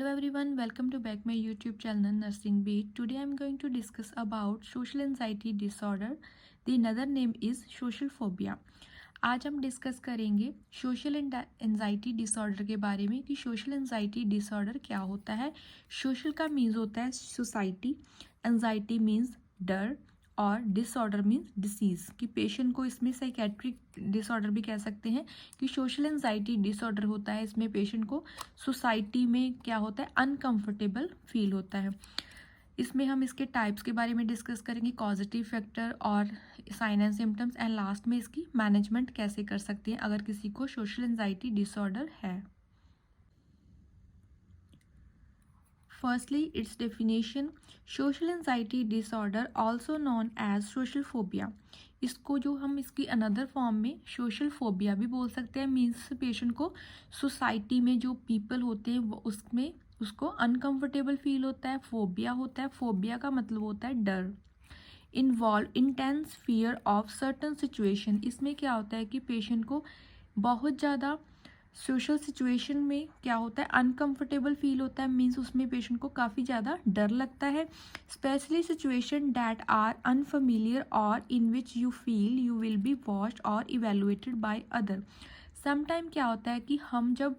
Hello everyone, welcome to back my YouTube channel Nursing Beat. Today I am going to discuss about social anxiety disorder. The another name is social phobia. आज हम discuss करेंगे social anxiety disorder के बारे में कि social anxiety disorder क्या होता है। सोशल का मीन्स होता है सोसाइटी, एंजाइटी मीन्स डर और डिसऑर्डर मीन्स डिसीज़। कि पेशेंट को इसमें साइकेट्रिक डिसऑर्डर भी कह सकते हैं। कि सोशल एंजाइटी डिसऑर्डर होता है, इसमें पेशेंट को सोसाइटी में क्या होता है, अनकंफर्टेबल फील होता है। इसमें हम इसके टाइप्स के बारे में डिस्कस करेंगे, पॉजिटिव फैक्टर और sign and symptoms, and last में इसकी मैनेजमेंट कैसे कर सकते हैं अगर किसी को सोशल एंजाइटी डिसऑर्डर है। Firstly, its definition, social anxiety disorder also known as social phobia. इसको जो हम इसकी अनदर फॉर्म में सोशल फोबिया भी बोल सकते हैं। मीन्स पेशेंट को सोसाइटी में जो पीपल होते हैं वो उसमें उसको अनकंफर्टेबल फील होता है, फोबिया होता है। फोबिया का मतलब होता है डर। Involve intense fear of certain situation, इसमें क्या होता है कि पेशेंट को बहुत ज़्यादा सोशल सिचुएशन में क्या होता है, अनकंफर्टेबल फील होता है। मीन्स उसमें पेशेंट को काफ़ी ज़्यादा डर लगता है। Specially situation that are unfamiliar और in which you feel you will be watched और इवेलुएटेड बाय अदर। समटाइम क्या होता है कि हम जब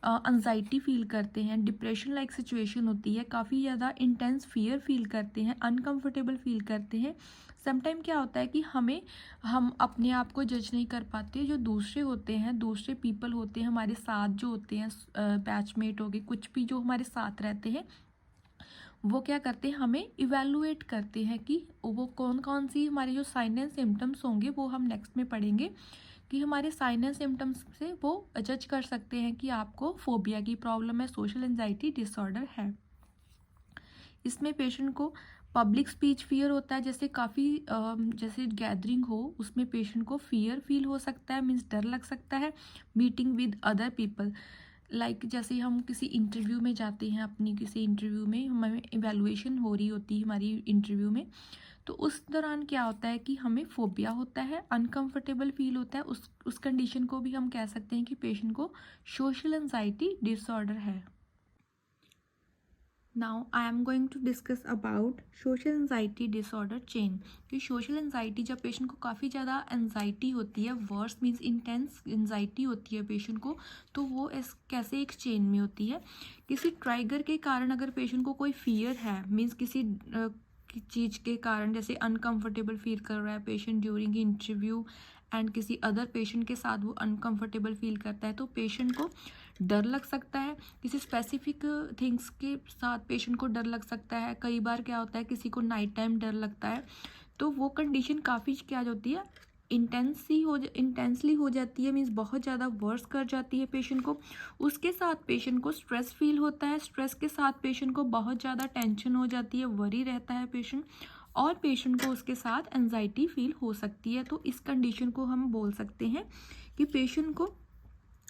एंजाइटी फील करते हैं, डिप्रेशन लाइक सिचुएशन होती है, काफ़ी ज़्यादा इंटेंस फियर फील करते हैं, अनकंफर्टेबल फील करते हैं। समटाइम क्या होता है कि हम अपने आप को जज नहीं कर पाते। जो दूसरे होते हैं, दूसरे पीपल होते हैं हमारे साथ जो होते हैं, बैचमेट हो गए, कुछ भी जो हमारे साथ रहते हैं, वो क्या करते हैं, हमें इवेलुएट करते हैं कि वो कौन कौन सी हमारे जो साइन एंड सिम्टम्स होंगे वो हम नेक्स्ट में पढ़ेंगे। कि हमारे साइन एंड सिम्टम्स से वो जज कर सकते हैं कि आपको फोबिया की प्रॉब्लम है, सोशल एंजाइटी डिसऑर्डर है। इसमें पेशेंट को पब्लिक स्पीच फियर होता है, जैसे काफ़ी जैसे गैदरिंग हो उसमें पेशेंट को फियर फील हो सकता है, मीन्स डर लग सकता है। Meeting with other people, like जैसे हम किसी इंटरव्यू में जाते हैं, अपनी किसी इंटरव्यू में हमें इवैल्यूएशन हो रही होती है हमारी इंटरव्यू में, तो उस दौरान क्या होता है कि हमें फोबिया होता है, अनकंफर्टेबल फील होता है। उस कंडीशन को भी हम कह सकते हैं कि पेशेंट को सोशल एंजाइटी डिसऑर्डर है। Now I am going to discuss about social anxiety disorder chain. कि सोशल एंजाइटी जब पेशेंट को काफ़ी ज़्यादा एंजाइटी होती है, वर्स मीन्स इंटेंस एंजाइटी होती है पेशेंट को, तो वो कैसे एक चेन में होती है। किसी ट्राइगर के कारण अगर पेशेंट को कोई फियर है, मीन्स किसी चीज़ के कारण, जैसे अनकंफर्टेबल फील कर रहा है पेशेंट ड्यूरिंग इंटरव्यू एंड किसी अदर पेशेंट के साथ वो अनकंफर्टेबल फील करता है, तो पेशेंट को डर लग सकता है। किसी स्पेसिफिक थिंग्स के साथ पेशेंट को डर लग सकता है। कई बार क्या होता है किसी को नाइट टाइम डर लगता है, तो वो कंडीशन काफ़ी क्या होती है, इंटेंसली हो जाती है। मीन्स बहुत ज़्यादा वर्स कर जाती है पेशेंट को। उसके साथ पेशेंट को स्ट्रेस फील होता है। स्ट्रेस के साथ पेशेंट को बहुत ज़्यादा टेंशन हो जाती है, वरी रहता है पेशेंट, और पेशेंट को उसके साथ एंजाइटी फील हो सकती है। तो इस कंडीशन को हम बोल सकते हैं कि पेशेंट को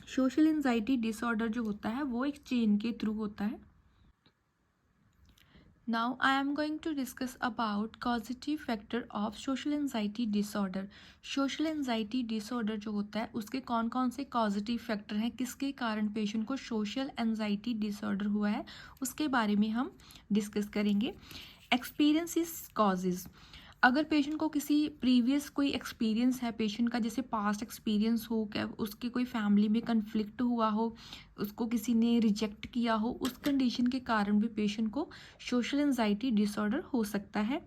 सोशल एंजाइटी डिसऑर्डर जो होता है वो एक चेन के थ्रू होता है। Now I am going to discuss about causative factor of social anxiety disorder. Social anxiety disorder जो होता है उसके कौन कौन से पॉजिटिव फैक्टर हैं, किसके कारण पेशेंट को सोशल एंजाइटी डिसऑर्डर हुआ है, उसके बारे में हम डिस्कस करेंगे। एक्सपीरियंसेस कॉजेज, अगर पेशेंट को किसी प्रीवियस कोई एक्सपीरियंस है पेशेंट का, जैसे पास्ट एक्सपीरियंस हो, क्या उसके कोई फैमिली में कन्फ्लिक्ट हुआ हो, उसको किसी ने रिजेक्ट किया हो, उस कंडीशन के कारण भी पेशेंट को सोशल एंजाइटी डिसऑर्डर हो सकता है।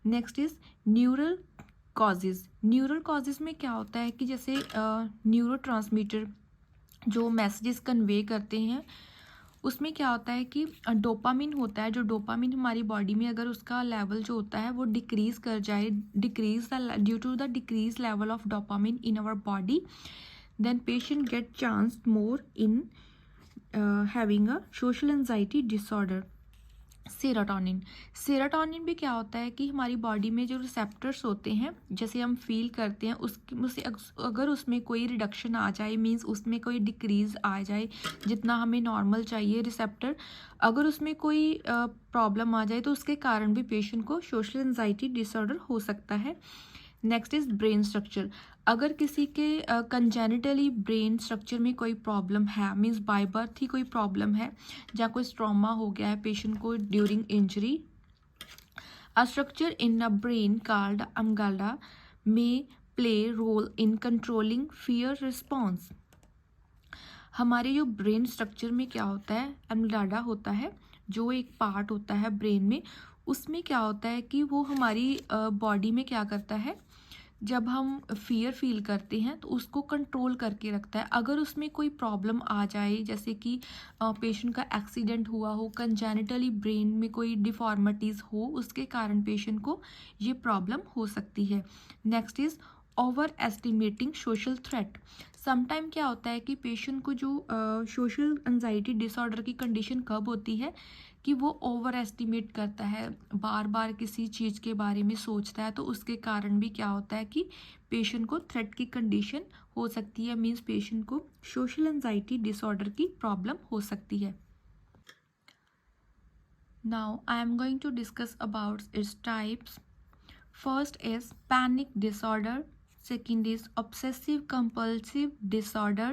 Next is neural causes. Neural causes में क्या होता है कि जैसे न्यूरोट्रांसमीटर जो मैसेजेस कन्वे करते हैं, उसमें क्या होता है कि डोपामिन होता है। जो डोपामिन हमारी बॉडी में अगर उसका लेवल जो होता है वो डिक्रीज कर जाए, due to the decrease level of dopamine in our body, then patient get chance more in having a social anxiety disorder. Serotonin भी क्या होता है कि हमारी बॉडी में जो रिसेप्टर्स होते हैं, जैसे हम फील करते हैं, उससे अगर उसमें कोई रिडक्शन आ जाए, मींस उसमें कोई डिक्रीज आ जाए, जितना हमें नॉर्मल चाहिए रिसेप्टर, अगर उसमें कोई प्रॉब्लम आ जाए तो उसके कारण भी पेशेंट को सोशल एंजाइटी डिसऑर्डर हो सकता है। Next is brain structure. अगर किसी के कंजेनिटली ब्रेन स्ट्रक्चर में कोई प्रॉब्लम है, मीन्स बाय बर्थ ही कोई प्रॉब्लम है, या कोई ट्रॉमा हो गया है पेशेंट को during injury, a structure in the brain called amygdala may play role in controlling fear response। हमारे जो ब्रेन स्ट्रक्चर में क्या होता है, एमिग्डाला होता है जो एक पार्ट होता है ब्रेन में, उसमें क्या होता है कि वो हमारी बॉडी में क्या करता है, जब हम फियर फील करते हैं तो उसको कंट्रोल करके रखता है। अगर उसमें कोई प्रॉब्लम आ जाए, जैसे कि पेशेंट का एक्सीडेंट हुआ हो, कंजेनिटली ब्रेन में कोई डिफॉर्मिटीज़ हो, उसके कारण पेशेंट को ये प्रॉब्लम हो सकती है। Next is over estimating social threat. Sometime क्या होता है कि पेशेंट को जो सोशल एंजाइटी डिसऑर्डर की कंडीशन कब होती है कि वो ओवर एस्टिमेट करता है, बार बार किसी चीज़ के बारे में सोचता है, तो उसके कारण भी क्या होता है कि पेशेंट को थ्रेट की कंडीशन हो सकती है, मीन्स पेशेंट को सोशल एंजाइटी डिसऑर्डर की प्रॉब्लम हो सकती है। Now I am going to discuss about its types. First is panic disorder, second is obsessive compulsive disorder,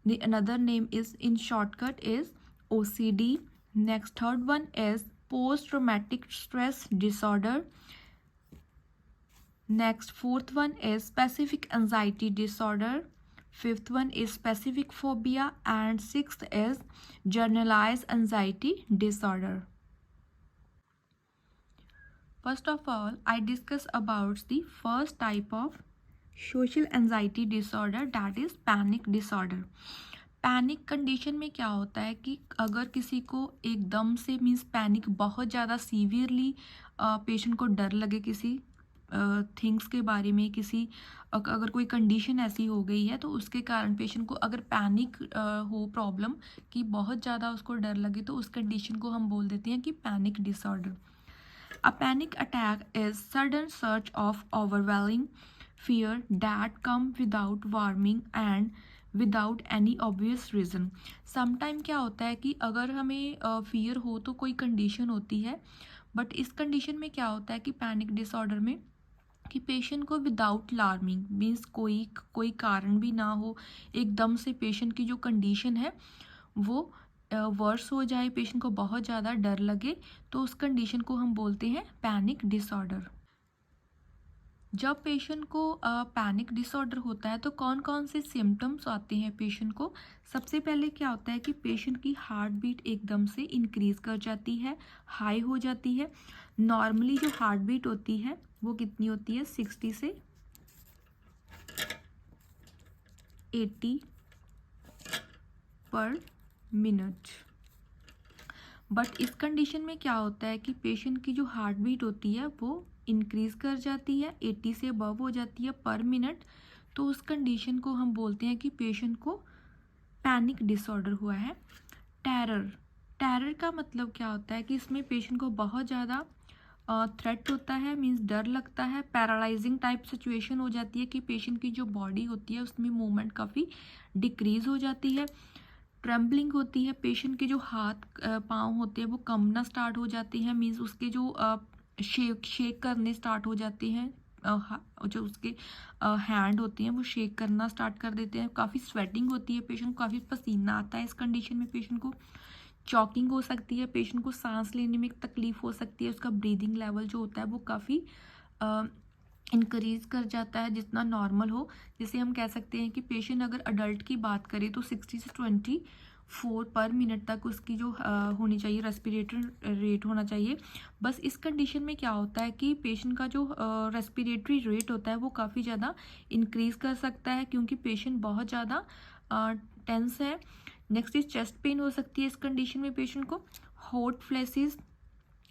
the another name is in shortcut is OCD. Next, third one is post traumatic stress disorder. Next, fourth one is specific anxiety disorder. Fifth one is specific phobia, and sixth is generalized anxiety disorder. First of all, I discuss about the first type of social anxiety disorder, that is panic disorder. Panic condition में क्या होता है कि अगर किसी को एकदम से, मीन्स पैनिक बहुत ज़्यादा सीवियरली पेशेंट को डर लगे किसी थिंग्स के बारे में, किसी अगर कोई कंडीशन ऐसी हो गई है तो उसके कारण पेशेंट को अगर पैनिक हो प्रॉब्लम कि बहुत ज़्यादा उसको डर लगे, तो उस कंडीशन को हम बोल देते हैं कि panic disorder. A panic attack is sudden surge of overwhelming fear that come without warning and without any obvious reason। sometime क्या होता है कि अगर हमें fear हो तो कोई condition होती है, बट इस condition में क्या होता है कि पैनिक डिसऑर्डर में कि पेशेंट को विदाउट अलार्मिंग, मीन्स कोई कारण भी ना हो, एकदम से पेशेंट की जो कंडीशन है वो वर्स हो जाए, पेशेंट को बहुत ज़्यादा डर लगे, तो उस कंडीशन को हम बोलते हैं पैनिक डिसऑर्डर। जब पेशेंट को पैनिक डिसऑर्डर होता है तो कौन कौन से सिम्टम्स आते हैं पेशेंट को। सबसे पहले क्या होता है कि पेशेंट की हार्ट बीट एकदम से इंक्रीज़ कर जाती है, हाई हो जाती है। नॉर्मली जो हार्ट बीट होती है वो कितनी होती है, 60 से 80 पर मिनट। बट इस कंडीशन में क्या होता है कि पेशेंट की जो हार्ट बीट होती है वो इंक्रीज़ कर जाती है, 80 से अबव हो जाती है पर मिनट, तो उस कंडीशन को हम बोलते हैं कि पेशेंट को पैनिक डिसऑर्डर हुआ है। टेरर का मतलब क्या होता है कि इसमें पेशेंट को बहुत ज़्यादा थ्रेट होता है, मीन्स डर लगता है, पैरालाइजिंग टाइप सिचुएशन हो जाती है कि पेशेंट की जो बॉडी होती है उसमें मूवमेंट काफ़ी डिक्रीज़ हो जाती है। ट्रेम्बलिंग होती है, पेशेंट के जो हाथ पाँव होते हैं वो कंबना स्टार्ट हो जाते हैं, मीन्स उसके जो शेक करने स्टार्ट हो जाते हैं, जो उसके हैंड होते हैं वो शेक करना स्टार्ट कर देते हैं। काफ़ी स्वेटिंग होती है, पेशेंट को काफ़ी पसीना आता है। इस कंडीशन में पेशेंट को चॉकिंग हो सकती है, पेशेंट को सांस लेने में तकलीफ हो सकती है, उसका ब्रीदिंग लेवल जो होता है वो काफ़ी इंक्रीज कर जाता है जितना नॉर्मल हो। जैसे हम कह सकते हैं कि पेशेंट अगर अडल्ट की बात करें तो 60 से 24 पर मिनट तक उसकी जो होनी चाहिए रेस्पिरेटरी रेट होना चाहिए। बस इस कंडीशन में क्या होता है कि पेशेंट का जो रेस्पिरेटरी रेट होता है वो काफ़ी ज़्यादा इंक्रीज कर सकता है क्योंकि पेशेंट बहुत ज़्यादा टेंस है। नेक्स्ट इज चेस्ट पेन हो सकती है इस कंडीशन में पेशेंट को, hot flashes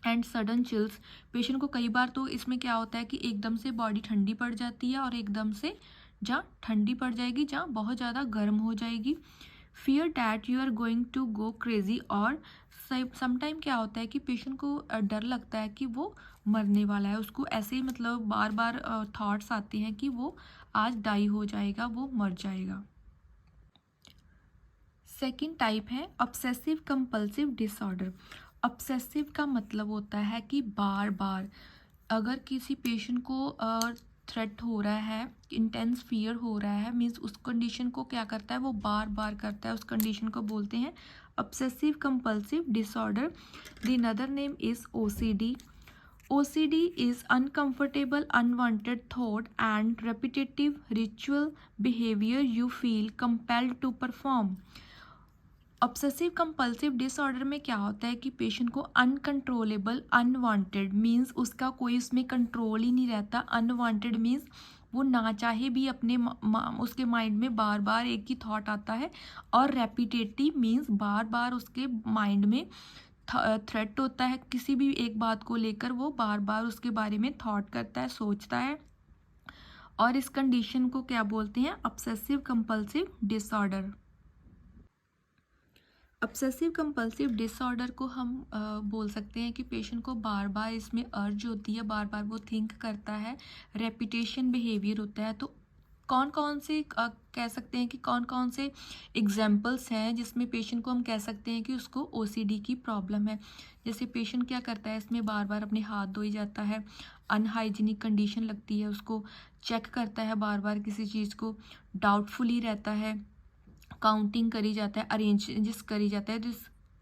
and sudden chills. Patient को कई बार तो इसमें क्या होता है कि एकदम से बॉडी ठंडी पड़ जाती है और एकदम से जहाँ ठंडी पड़ जाएगी जहाँ बहुत ज़्यादा गर्म हो जाएगी। Fear that you are going to go crazy, और समटाइम क्या होता है कि पेशेंट को डर लगता है कि वो मरने वाला है, उसको ऐसे मतलब बार बार थॉट्स आते हैं कि वो आज डाई हो जाएगा, वो मर जाएगा। सेकेंड टाइप है ऑब्सेसिव कंपल्सिव डिसऑर्डर। ऑब्सेसिव का मतलब होता है कि बार बार अगर किसी पेशेंट को थ्रेट हो रहा है, इंटेंस फियर हो रहा है, मीन्स उस कंडीशन को क्या करता है, वो बार बार करता है, उस कंडीशन को बोलते हैं obsessive compulsive disorder. The another name is OCD. OCD is uncomfortable, unwanted thought and repetitive ritual behavior you feel compelled to perform. Obsessive compulsive disorder में क्या होता है कि पेशेंट को अनकंट्रोलेबल, अनवांटेड मीन्स उसका कोई उसमें कंट्रोल ही नहीं रहता, अनवांटेड मीन्स वो ना चाहे भी अपने उसके माइंड में बार बार एक ही थॉट आता है, और रेपिटेटिव मीन्स बार बार उसके माइंड में थ्रेट होता है, किसी भी एक बात को लेकर वो बार बार उसके बारे में थॉट करता है, सोचता है, और इस कंडीशन को क्या बोलते हैं, obsessive compulsive disorder. Obsessive compulsive disorder को हम बोल सकते हैं कि पेशेंट को बार बार इसमें अर्ज होती है, बार बार वो थिंक करता है, रेपिटेशन बिहेवियर होता है। तो कौन कौन से कह सकते हैं कि कौन कौन से एग्जाम्पल्स हैं जिसमें पेशेंट को हम कह सकते हैं कि उसको OCD की प्रॉब्लम है। जैसे पेशेंट क्या करता है, इसमें बार बार अपने हाथ धोई जाता है, अनहाइजीनिक कंडीशन लगती है उसको, चेक करता है बार बार किसी चीज़ को, डाउटफुली रहता है, काउंटिंग करी जाता है, अरेंजेस करी जाता है।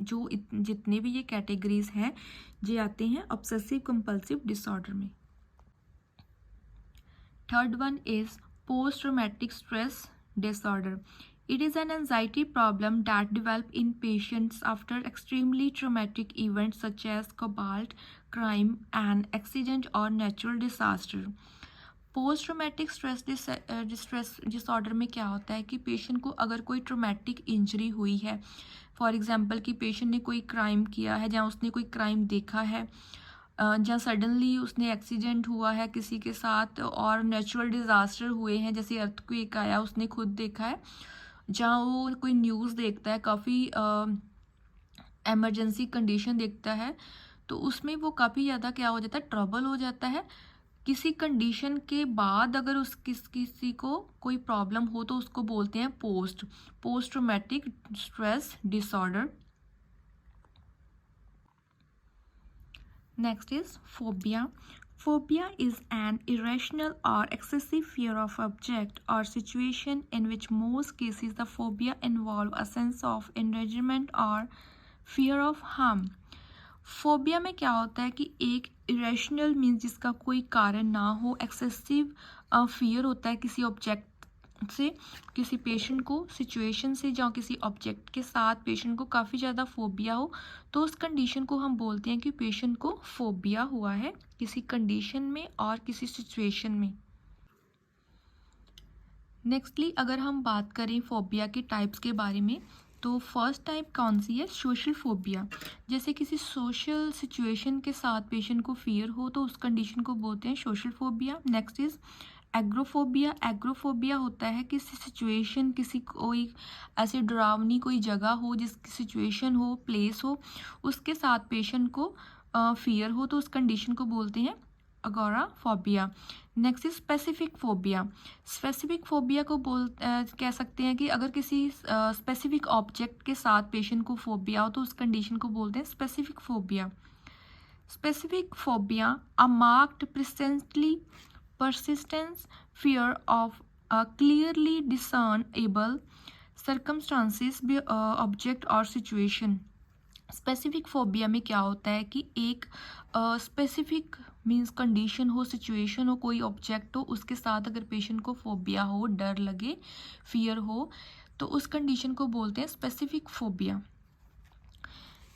जितने भी ये कैटेगरीज हैं ये आते हैं ऑब्सेसिव कंपल्सिव डिसऑर्डर में। Third one is post traumatic stress disorder. It is an anxiety problem that develops in patients after extremely traumatic events such as cobalt, crime, an accident or natural disaster. Post traumatic stress disorder में क्या होता है कि patient को अगर कोई traumatic injury हुई है, फॉर एग्जांपल कि पेशेंट ने कोई क्राइम किया है, जहाँ उसने कोई क्राइम देखा है, जहाँ सडनली उसने एक्सीडेंट हुआ है किसी के साथ, और नेचुरल डिज़ास्टर हुए हैं जैसे अर्थक्वेक आया उसने खुद देखा है, जहाँ वो कोई न्यूज़ देखता है, काफ़ी एमरजेंसी कंडीशन देखता है, तो उसमें वो काफ़ी ज़्यादा क्या हो जाता है, ट्रबल हो जाता है। किसी कंडीशन के बाद अगर किसी को कोई प्रॉब्लम हो तो उसको बोलते हैं post traumatic stress disorder. Next is phobia. Phobia is an irrational or excessive fear of object or situation in which most cases the phobia involve a sense of endangerment or fear of harm. Phobia में क्या होता है कि एक irrational means जिसका कोई कारण ना हो, एक्सेसिव फियर होता है किसी ऑब्जेक्ट से, किसी पेशेंट को सिचुएशन से, जहाँ किसी ऑब्जेक्ट के साथ पेशेंट को काफ़ी ज़्यादा फोबिया हो, तो उस कंडीशन को हम बोलते हैं कि पेशेंट को फोबिया हुआ है किसी कंडीशन में और किसी सिचुएशन में। नेक्स्टली अगर हम बात करें फोबिया के टाइप्स के बारे में, तो फर्स्ट टाइप कौन सी है, सोशल फोबिया. जैसे किसी सोशल सिचुएशन के साथ पेशेंट को फियर हो तो उस कंडीशन को बोलते हैं social phobia. Next is agoraphobia. Agoraphobia होता है किसी सिचुएशन, किसी कोई ऐसी डरावनी कोई जगह हो, जिसकी सिचुएशन हो, प्लेस हो, उसके साथ पेशेंट को फियर हो तो उस कंडीशन को बोलते हैं agoraphobia. Next is specific phobia. Specific phobia को कह सकते हैं कि अगर किसी स्पेसिफिक ऑब्जेक्ट के साथ पेशेंट को फोबिया हो तो उस कंडीशन को बोलते हैं specific phobia. Specific phobia a marked persistence fear of a clearly discernible circumstances, object or situation. Specific phobia में क्या होता है कि एक स्पेसिफिक मीन्स कंडीशन हो, सिचुएशन हो, कोई ऑब्जेक्ट हो, उसके साथ अगर पेशेंट को फोबिया हो, डर लगे, फियर हो, तो उस कंडीशन को बोलते हैं specific phobia.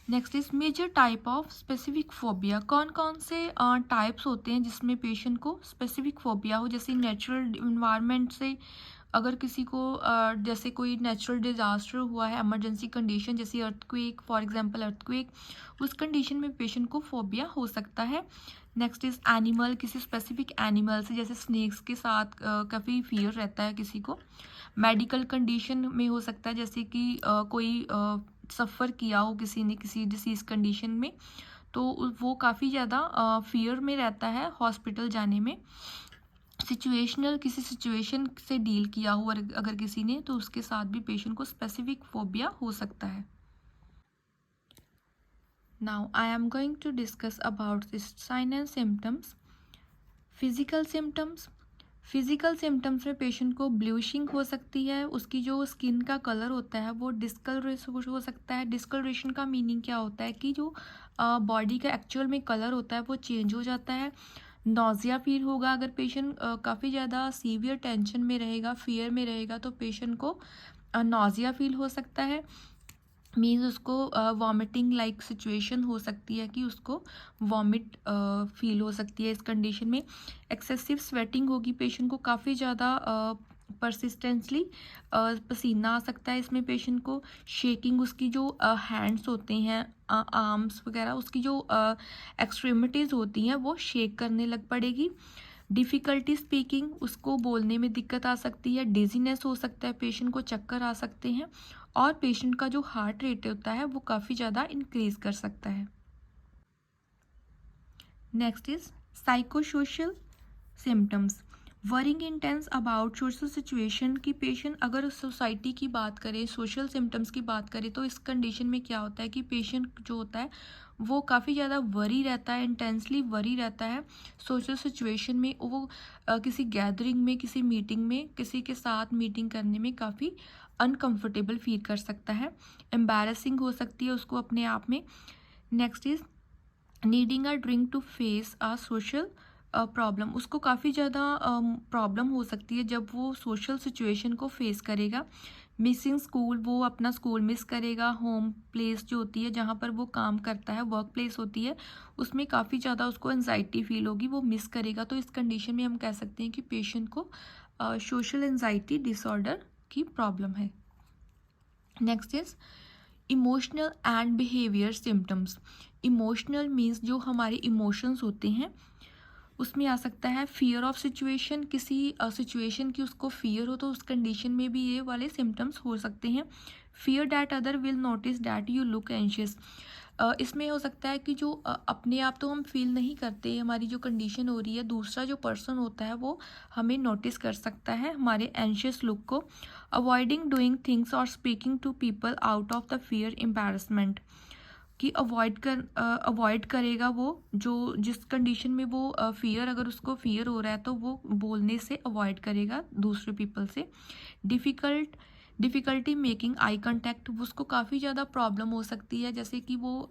Next is major type of specific phobia. कौन कौन से टाइप्स होते हैं जिसमें पेशेंट को स्पेसिफिक फोबिया हो. जैसे नेचुरल इन्वायरमेंट से अगर किसी को जैसे कोई नेचुरल डिजास्टर हुआ है, इमरजेंसी कंडीशन जैसे अर्थक्वेक, फॉर एग्जांपल अर्थक्वेक, उस कंडीशन में पेशेंट को फोबिया हो सकता है. Next is animal. किसी स्पेसिफिक एनिमल से, जैसे स्नेक्स के साथ काफ़ी फियर रहता है किसी को. मेडिकल कंडीशन में हो सकता है, जैसे कि कोई सफ़र किया हो किसी ने किसी डिसीज़ कंडीशन में, तो वो काफ़ी ज़्यादा फियर में रहता है हॉस्पिटल जाने में. सिचुएशनल, किसी सिचुएशन से डील किया हो अगर किसी ने, तो उसके साथ भी पेशेंट को स्पेसिफिक फोबिया हो सकता है. Now I am going to discuss about this sign and symptoms. Physical symptoms. Physical symptoms में पेशेंट को ब्लूशिंग हो सकती है, उसकी जो स्किन का कलर होता है वो डिस्कलरेस हो सकता है। डिस्कलरेशन का मीनिंग क्या होता है कि जो बॉडी का एक्चुअल में कलर होता है वो चेंज हो जाता है। नॉजिया फील होगा अगर पेशेंट काफ़ी ज़्यादा सीवियर टेंशन में रहेगा, फियर में रहेगा, तो पेशेंट को नॉजिया फील हो सकता है। मीन्स उसको वॉमिटिंग लाइक सिचुएशन हो सकती है कि उसको वॉमिट फील हो सकती है इस कंडीशन में। एक्सेसिव स्वेटिंग होगी, पेशेंट को काफ़ी ज़्यादा परसिस्टेंटली पसीना आ सकता है इसमें पेशेंट को। शेकिंग, उसकी जो हैंड्स होते हैं, आर्म्स वगैरह, उसकी जो एक्सट्रीमिटीज़ होती हैं वो शेक करने लग पड़ेगी। डिफ़िकल्टी स्पीकिंग, उसको बोलने में दिक्कत आ सकती है। डिजीनेस हो सकता है, पेशेंट को चक्कर आ सकते हैं। और पेशेंट का जो हार्ट रेट होता है वो काफ़ी ज़्यादा इंक्रीज कर सकता है। Next is psychosocial symptoms. Worrying intense about social situation की पेशेंट अगर सोसाइटी की बात करें, सोशल सिम्टम्स की बात करें, तो इस कंडीशन में क्या होता है कि पेशेंट जो होता है वो काफ़ी ज़्यादा वरी रहता है, इंटेंसली वरी रहता है सोशल सिचुएशन में। वो किसी गैदरिंग में, किसी मीटिंग में, किसी के साथ मीटिंग करने में काफ़ी अनकंफर्टेबल फील कर सकता है। एम्बैरसिंग हो सकती है उसको अपने आप में। Next is needing a drink to face a social problem. उसको काफ़ी ज़्यादा प्रॉब्लम हो सकती है जब वो सोशल सिचुएशन को फेस करेगा। मिसिंग स्कूल, वो अपना स्कूल मिस करेगा। होम प्लेस जो होती है जहाँ पर वो काम करता है, वर्क प्लेस होती है, उसमें काफ़ी ज़्यादा उसको एनजाइटी फील होगी, वो मिस करेगा। तो इस कंडीशन में हम कह सकते हैं कि पेशेंट को सोशल एनजाइटी डिसऑर्डर की प्रॉब्लम है। Next is emotional and behaviour symptoms. Emotional means जो हमारे इमोशंस होते हैं उसमें आ सकता है फियर ऑफ सिचुएशन। किसी सिचुएशन की उसको फियर हो तो उस कंडीशन में भी ये वाले सिम्टम्स हो सकते हैं। Fear that other will notice that you look anxious. इसमें हो सकता है कि जो अपने आप तो हम फील नहीं करते, हमारी जो कंडीशन हो रही है, दूसरा जो पर्सन होता है वो हमें नोटिस कर सकता है हमारे एंशियस लुक को। अवॉइडिंग डूइंग थिंग्स और speaking to people out of the fear embarrassment, कि अवॉइड करेगा वो, जो जिस कंडीशन में वो फियर, अगर उसको फियर हो रहा है तो वो बोलने से अवॉइड करेगा दूसरे पीपल से। डिफ़िकल्टी मेकिंग आई कंटेक्ट, उसको काफ़ी ज़्यादा प्रॉब्लम हो सकती है, जैसे कि वो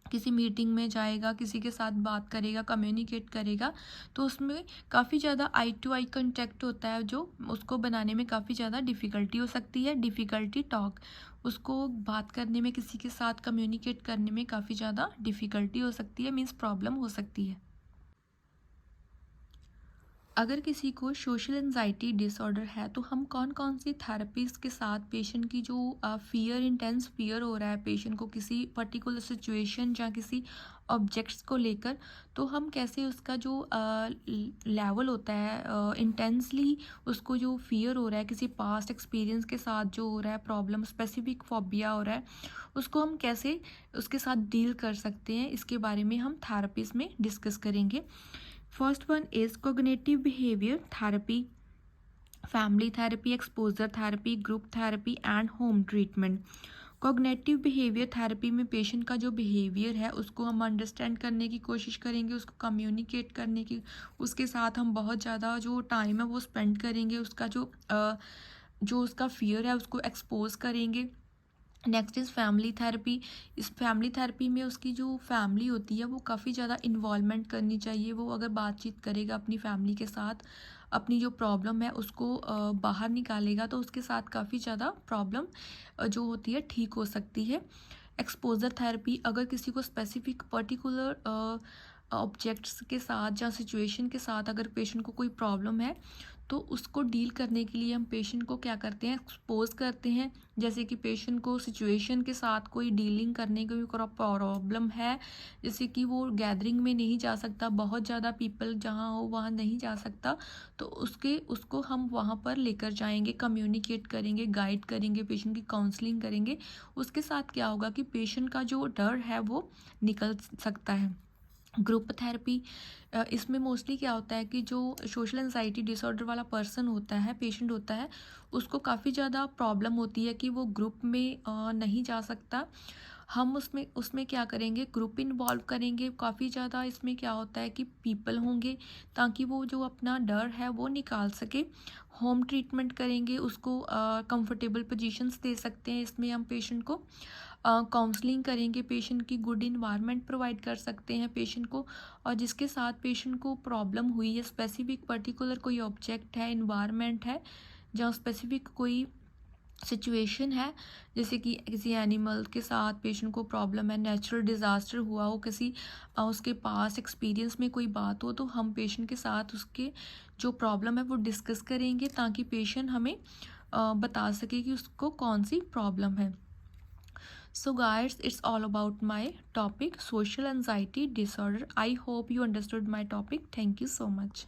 किसी मीटिंग में जाएगा, किसी के साथ बात करेगा, कम्युनिकेट करेगा, तो उसमें काफ़ी ज़्यादा आई टू आई कंटेक्ट होता है जो उसको बनाने में काफ़ी ज़्यादा डिफ़िकल्टी हो सकती है। डिफ़िकल्टी टॉक, उसको बात करने में, किसी के साथ कम्युनिकेट करने में काफ़ी ज़्यादा डिफ़िकल्टी हो सकती है, मीन्स प्रॉब्लम हो सकती है। अगर किसी को सोशल एंजाइटी डिसऑर्डर है तो हम कौन कौन सी थेरेपीज़ के साथ पेशेंट की जो फियर, इंटेंस फियर हो रहा है पेशेंट को किसी पर्टिकुलर सिचुएशन या किसी ऑब्जेक्ट्स को लेकर, तो हम कैसे उसका जो लेवल होता है इंटेंसली, उसको जो फियर हो रहा है किसी पास्ट एक्सपीरियंस के साथ, जो हो रहा है प्रॉब्लम, स्पेसिफिक फोबिया हो रहा है, उसको हम कैसे उसके साथ डील कर सकते हैं, इसके बारे में हम थेरेपीज़ में डिस्कस करेंगे। First one is cognitive behavior therapy, family therapy, exposure therapy, group therapy and home treatment. Cognitive behaviour therapy में पेशेंट का जो बिहेवियर है उसको हम अंडरस्टैंड करने की कोशिश करेंगे, उसको कम्युनिकेट करने की, उसके साथ हम बहुत ज़्यादा जो टाइम है वो स्पेंड करेंगे, उसका जो उसका फियर है उसको एक्सपोज करेंगे। Next is family therapy. इस फैमिली थेरेपी में उसकी जो फैमिली होती है वो काफ़ी ज़्यादा इन्वॉल्वमेंट करनी चाहिए। वो अगर बातचीत करेगा अपनी फैमिली के साथ, अपनी जो प्रॉब्लम है उसको बाहर निकालेगा, तो उसके साथ काफ़ी ज़्यादा प्रॉब्लम जो होती है ठीक हो सकती है। एक्सपोजर थेरेपी, अगर किसी को स्पेसिफिक पर्टिकुलर ऑब्जेक्ट्स के साथ या सिचुएशन के साथ अगर पेशेंट को कोई प्रॉब्लम है तो उसको डील करने के लिए हम पेशेंट को क्या करते हैं, एक्सपोज करते हैं। जैसे कि पेशेंट को सिचुएशन के साथ कोई डीलिंग करने की कोई प्रॉब्लम है, जैसे कि वो गैदरिंग में नहीं जा सकता, बहुत ज़्यादा पीपल जहाँ हो वहाँ नहीं जा सकता, तो उसको हम वहाँ पर लेकर जाएंगे, कम्युनिकेट करेंगे, गाइड करेंगे, पेशेंट की काउंसलिंग करेंगे। उसके साथ क्या होगा कि पेशेंट का जो डर है वो निकल सकता है। ग्रुप थेरेपी, इसमें मोस्टली क्या होता है कि जो सोशल एंजाइटी डिसऑर्डर वाला पर्सन होता है, पेशेंट होता है, उसको काफ़ी ज़्यादा प्रॉब्लम होती है कि वो ग्रुप में नहीं जा सकता, हम उसमें उसमें क्या करेंगे, ग्रुप इन्वॉल्व करेंगे। काफ़ी ज़्यादा इसमें क्या होता है कि पीपल होंगे, ताकि वो जो अपना डर है वो निकाल सके। होम ट्रीटमेंट करेंगे, उसको कंफर्टेबल पोजीशंस दे सकते हैं इसमें हम पेशेंट को। काउंसलिंग करेंगे, पेशेंट की गुड इन्वायरमेंट प्रोवाइड कर सकते हैं पेशेंट को। और जिसके साथ पेशेंट को प्रॉब्लम हुई है, स्पेसिफिक पर्टिकुलर कोई ऑब्जेक्ट है, इन्वायरमेंट है, जहाँ स्पेसिफिक कोई सिचुएशन है, जैसे कि किसी एनिमल के साथ पेशेंट को प्रॉब्लम है, नेचुरल डिज़ास्टर हुआ हो, किसी उसके पास एक्सपीरियंस में कोई बात हो, तो हम पेशेंट के साथ उसके जो प्रॉब्लम है वो डिस्कस करेंगे, ताकि पेशेंट हमें बता सके कि उसको कौन सी प्रॉब्लम है। So guys, it's all about my topic, social anxiety disorder. I hope you understood my topic. Thank you so much.